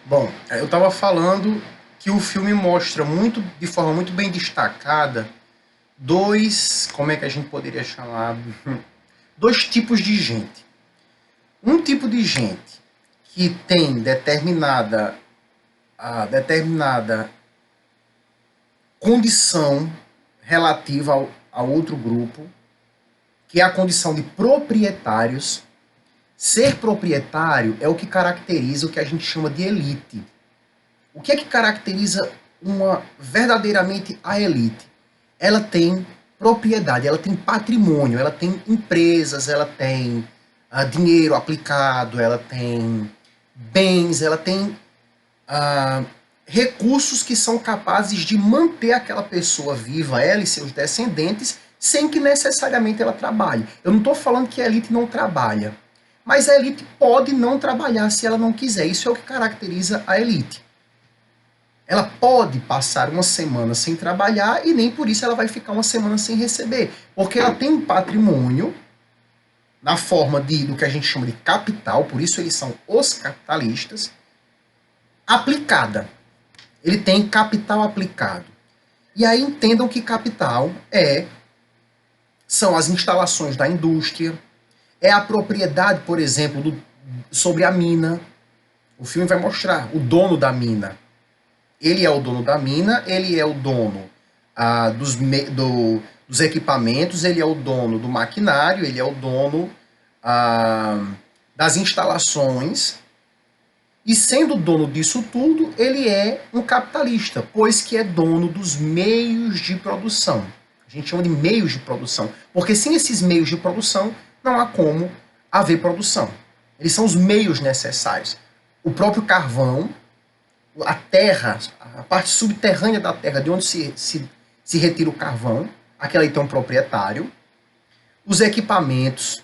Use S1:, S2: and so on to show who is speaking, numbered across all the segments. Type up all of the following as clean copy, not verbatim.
S1: Bom, eu estava falando que o filme mostra muito, de forma muito bem destacada, dois, como é que a gente poderia chamar? Dois tipos de gente. Um tipo de gente que tem determinada condição relativa ao outro grupo, que é a condição de proprietários. Ser proprietário é o que caracteriza o que a gente chama de elite. O que é que caracteriza verdadeiramente a elite? Ela tem propriedade, ela tem patrimônio, ela tem empresas, ela tem dinheiro aplicado, ela tem bens, ela tem recursos que são capazes de manter aquela pessoa viva, ela e seus descendentes, sem que necessariamente ela trabalhe. Eu não estou falando que a elite não trabalha, mas a elite pode não trabalhar se ela não quiser. Isso é o que caracteriza a elite. Ela pode passar uma semana sem trabalhar e nem por isso ela vai ficar uma semana sem receber, porque ela tem um patrimônio na forma do que a gente chama de capital, por isso eles são os capitalistas, aplicada. Ele tem capital aplicado. E aí entendam que capital são as instalações da indústria, é a propriedade, por exemplo, sobre a mina. O filme vai mostrar o dono da mina. Ele é o dono da mina, ele é o dono dos equipamentos, ele é o dono do maquinário, ele é o dono das instalações. E sendo dono disso tudo, ele é um capitalista, pois que é dono dos meios de produção. A gente chama de meios de produção, porque sem esses meios de produção, não há como haver produção. Eles são os meios necessários. O próprio carvão, a terra, a parte subterrânea da terra, de onde se retira o carvão, aquela aí tem um proprietário, os equipamentos,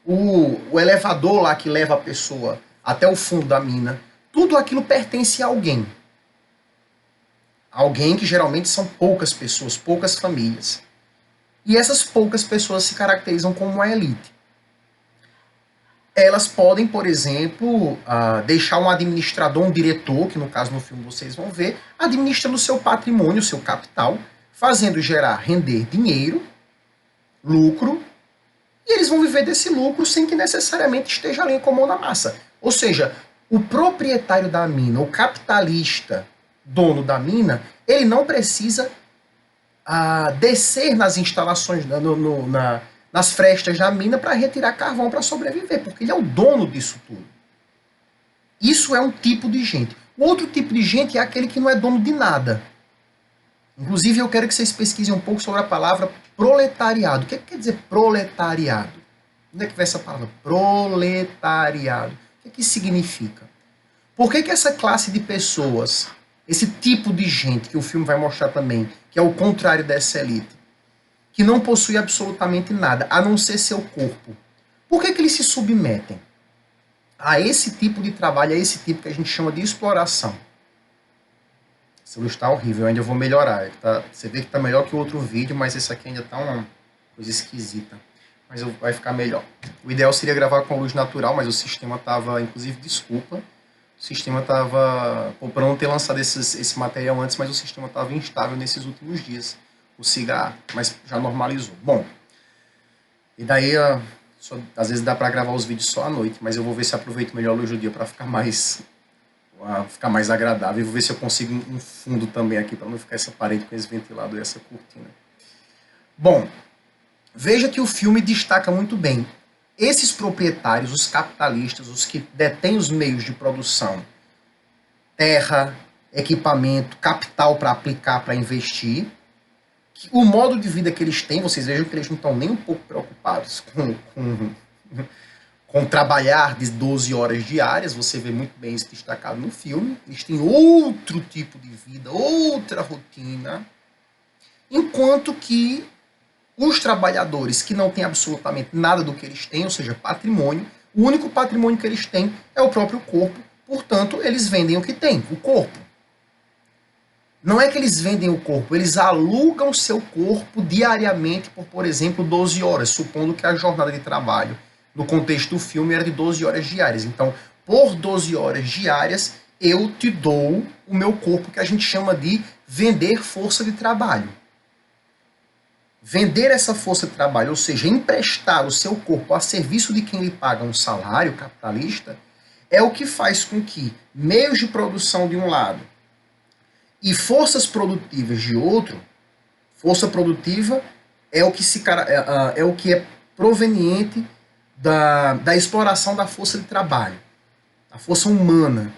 S1: o elevador lá que leva a pessoa até o fundo da mina, tudo aquilo pertence a alguém. Alguém que geralmente são poucas pessoas, poucas famílias. E essas poucas pessoas se caracterizam como a elite. Elas podem, por exemplo, deixar um administrador, um diretor, que no caso no filme vocês vão ver, administrando o seu patrimônio, o seu capital, fazendo gerar, render dinheiro, lucro, e eles vão viver desse lucro sem que necessariamente esteja ali com a mão na massa. Ou seja, o proprietário da mina, o capitalista, dono da mina, ele não precisa descer nas instalações, nas frestas da mina para retirar carvão para sobreviver, porque ele é o dono disso tudo. Isso é um tipo de gente. O outro tipo de gente é aquele que não é dono de nada. Inclusive, eu quero que vocês pesquisem um pouco sobre a palavra proletariado. O que quer dizer proletariado? Onde é que vem essa palavra? Proletariado. O que significa? Por que essa classe de pessoas, esse tipo de gente que o filme vai mostrar também, que é o contrário dessa elite, que não possui absolutamente nada, a não ser seu corpo, por que eles se submetem a esse tipo de trabalho, a esse tipo que a gente chama de exploração? Essa luz está horrível, eu ainda vou melhorar. Você vê que está melhor que o outro vídeo, mas esse aqui ainda está uma coisa esquisita. Mas vai ficar melhor. O ideal seria gravar com luz natural, mas o sistema estava, inclusive, desculpa. O sistema estava, para não ter lançado esse material antes, mas o sistema estava instável nesses últimos dias. O cigarro, mas já normalizou. Bom, e daí, às vezes dá para gravar os vídeos só à noite, mas eu vou ver se aproveito melhor a luz do dia para ficar mais agradável. E vou ver se eu consigo um fundo também aqui, para não ficar essa parede com esse ventilador e essa cortina. Bom, veja que o filme destaca muito bem. Esses proprietários, os capitalistas, os que detêm os meios de produção, terra, equipamento, capital para aplicar, para investir, o modo de vida que eles têm, vocês vejam que eles não estão nem um pouco preocupados com trabalhar de 12 horas diárias, você vê muito bem isso destacado no filme. Eles têm outro tipo de vida, outra rotina, enquanto que os trabalhadores que não têm absolutamente nada do que eles têm, ou seja, patrimônio, o único patrimônio que eles têm é o próprio corpo, portanto, eles vendem o que têm, o corpo. Não é que eles vendem o corpo, eles alugam seu corpo diariamente por exemplo, 12 horas, supondo que a jornada de trabalho, no contexto do filme, era de 12 horas diárias. Então, por 12 horas diárias, eu te dou o meu corpo, que a gente chama de vender força de trabalho. Vender essa força de trabalho, ou seja, emprestar o seu corpo a serviço de quem lhe paga um salário capitalista, é o que faz com que meios de produção de um lado e forças produtivas de outro, força produtiva é o que, é o que é proveniente da exploração da força de trabalho, da força humana,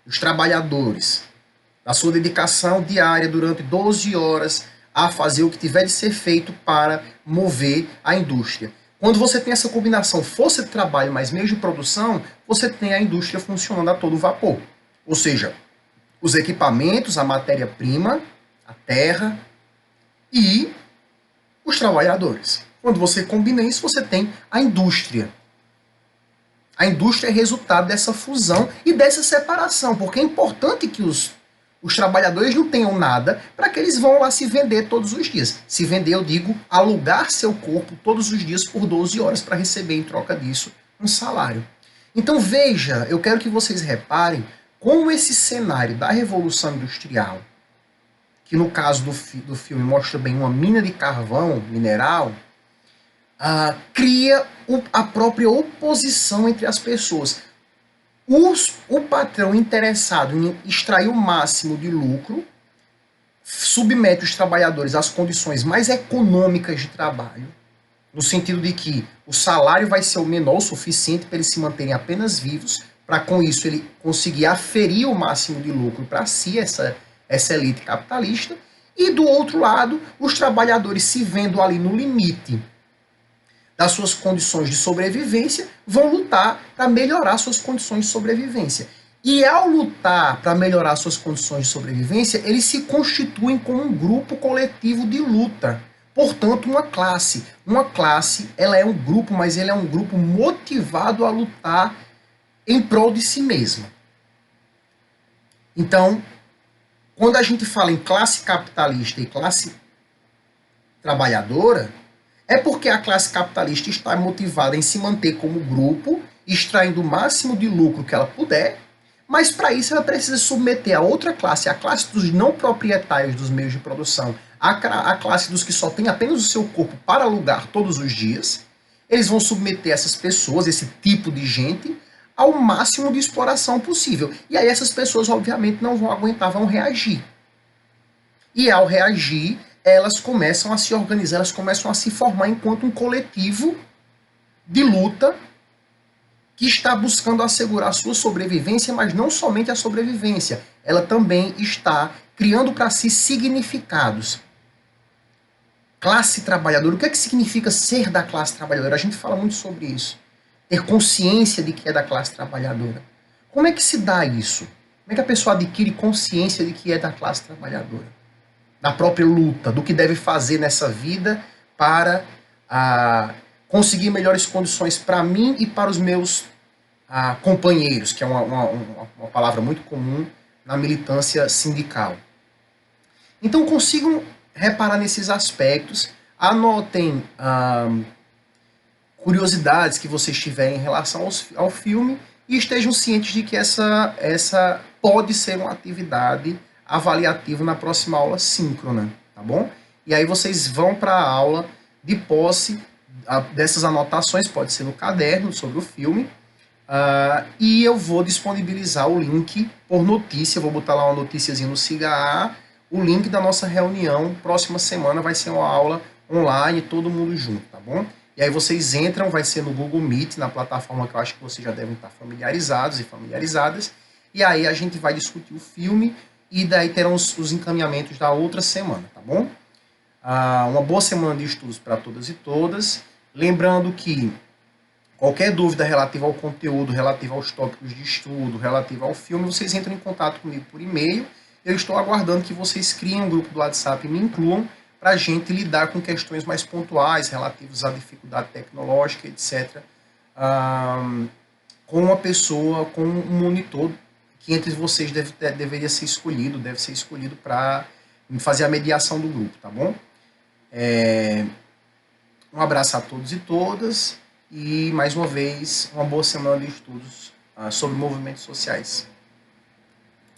S1: dos trabalhadores, da sua dedicação diária durante 12 horas a fazer o que tiver de ser feito para mover a indústria. Quando você tem essa combinação força de trabalho mais meios de produção, você tem a indústria funcionando a todo vapor. Ou seja, os equipamentos, a matéria-prima, a terra e os trabalhadores. Quando você combina isso, você tem a indústria. A indústria é resultado dessa fusão e dessa separação, porque é importante que os trabalhadores não tenham nada para que eles vão lá se vender todos os dias. Se vender, eu digo, alugar seu corpo todos os dias por 12 horas para receber em troca disso um salário. Então veja, eu quero que vocês reparem como esse cenário da Revolução Industrial, que no caso do filme mostra bem uma mina de carvão mineral, cria a própria oposição entre as pessoas. O patrão interessado em extrair o máximo de lucro submete os trabalhadores às condições mais econômicas de trabalho, no sentido de que o salário vai ser o menor o suficiente para eles se manterem apenas vivos, para com isso ele conseguir aferir o máximo de lucro para si, essa elite capitalista, e do outro lado, os trabalhadores se vendo ali no limite das suas condições de sobrevivência, vão lutar para melhorar suas condições de sobrevivência. E ao lutar para melhorar suas condições de sobrevivência, eles se constituem como um grupo coletivo de luta. Portanto, uma classe. Uma classe, ela é um grupo, mas ele é um grupo motivado a lutar em prol de si mesma. Então, quando a gente fala em classe capitalista e classe trabalhadora, é porque a classe capitalista está motivada em se manter como grupo, extraindo o máximo de lucro que ela puder, mas para isso ela precisa submeter a outra classe, a classe dos não proprietários dos meios de produção, a classe dos que só têm apenas o seu corpo para alugar todos os dias. Eles vão submeter essas pessoas, esse tipo de gente, ao máximo de exploração possível. E aí essas pessoas, obviamente, não vão aguentar, vão reagir. E ao reagir, elas começam a se organizar, elas começam a se formar enquanto um coletivo de luta que está buscando assegurar a sua sobrevivência, mas não somente a sobrevivência, ela também está criando para si significados. Classe trabalhadora, o que é que significa ser da classe trabalhadora? A gente fala muito sobre isso. Ter consciência de que é da classe trabalhadora. Como é que se dá isso? Como é que a pessoa adquire consciência de que é da classe trabalhadora? Da própria luta, do que deve fazer nessa vida para conseguir melhores condições para mim e para os meus companheiros, que é uma palavra muito comum na militância sindical. Então consigam reparar nesses aspectos, anotem curiosidades que vocês tiverem em relação ao filme e estejam cientes de que essa pode ser uma atividade avaliativa na próxima aula síncrona, tá bom? E aí vocês vão para a aula de posse dessas anotações, pode ser no caderno sobre o filme, e eu vou disponibilizar o link por notícia, vou botar lá uma noticiazinha no SIGA, o link da nossa reunião, próxima semana vai ser uma aula online, todo mundo junto, tá bom? E aí vocês entram, vai ser no Google Meet, na plataforma que eu acho que vocês já devem estar familiarizados e familiarizadas, e aí a gente vai discutir o filme, e daí terão os encaminhamentos da outra semana, tá bom? Uma boa semana de estudos para todas e todas. Lembrando que qualquer dúvida relativa ao conteúdo, relativa aos tópicos de estudo, relativa ao filme, vocês entram em contato comigo por e-mail. Eu estou aguardando que vocês criem um grupo do WhatsApp e me incluam para a gente lidar com questões mais pontuais relativas à dificuldade tecnológica, etc. Com uma pessoa, com um monitor que entre vocês deveria ser escolhido, deve ser escolhido para fazer a mediação do grupo, tá bom? Um abraço a todos e todas e, mais uma vez, uma boa semana de estudos sobre movimentos sociais.